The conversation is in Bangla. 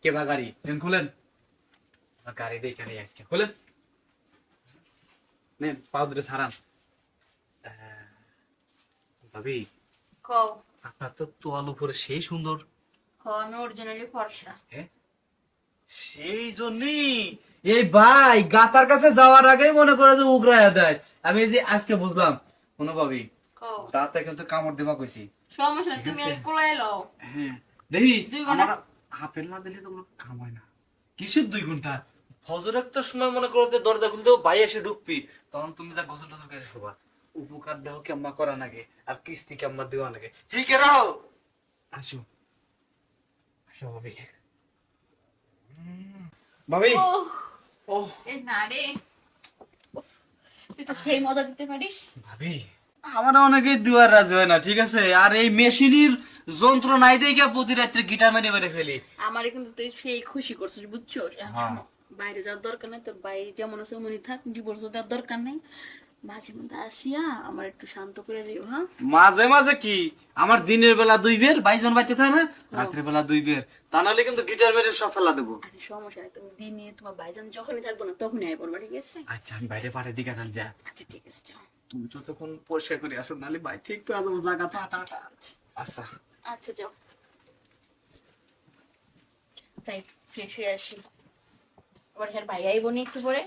কে বা গাড়ি ট্রেন খুলেন, গাড়ি দেখে নিয়ে আজকে খুলেন, নেন পাও দুটো ছাড়ান। ভাবি কও। আপনার তো তোয়াল উপরে সেই সুন্দর। আমি অরিজিনালি ফর্সা। হ্যাঁ সেই জন্যই এই ভাই গাতার কাছে যাওয়ার আগেই মনে করে যে উগরাইয়া দেয়। আমি এই যে আজকে বুঝলাম কোনো ভাবি কও। দাঁতে কিন্তু কামড় দেবা কইছি। সমস্যা নাই, তুমি আর কোলায় লও। হ্যাঁ দেখি 2 ঘন্টা। আমার হাফের না দিলে তোমরা কামায় না। কিসের 2 ঘন্টা? ফজর একটা সময় মনে করো যে দরজা খুলতে ভাই এসে ঢুকবি, তখন তুমি যা গোসল টোসল করে শোবা। উপকার দেহ কেম্মা করা নাগে আর কিস্তি কেম্মা দেওয়া নাগে। ঠিক রাও আসো আসো ভাবি। ভাবি ওহ, ও এই না রে। উফ, তুই তো সেই মজা দিতে পারিস। ভাবি আমার অনেকেই দুয়ার রাজ হয় না, ঠিক আছে? আর এই মেশিনের যন্ত্র নাই দেখে প্রতি রাত্রে গিটার মেরে মেরে ফেলি। আমারে কিন্তু তুই সেই খুশি করছিস, বুঝছো? এখন হ্যাঁ। শোনো, বাইরে যাওয়ার দরকার নেই, তোর বাইরে যেমন আছে অমনি থাক, ডিভোর্স দেওয়ার দরকার নেই। মাঝে মধ্যে আসিয়া আমার একটু শান্ত করে দিও, হ্যাঁ? মাঝে মাঝে কি আমার দিনের বেলা 2 বের বাইজন বাইতে থাকে না, রাতের বেলা 2 বের, তা নাহলে কিন্তু গিটার মেরে সব ফেলা দেবো। আচ্ছা সমস্যা নেই, তুমি দিনে তোমার ভাইজান যখনই থাকবো না তখনই আয় পড়বা, ঠিক আছে? আচ্ছা আমি বাইরে পাড়ে দিকে তাহলে যা, আচ্ছা ঠিক আছে, যাও। তুমি তো তখন পরিষ্কার করে আসো, নাহলে ভাই ঠিক পেয়ে যাবো জায়গা তো আটা আটা। আচ্ছা আচ্ছা যাও, যাই ফ্রেশ হয়ে আসি। আবার ভাই আইবো নি একটু পরে।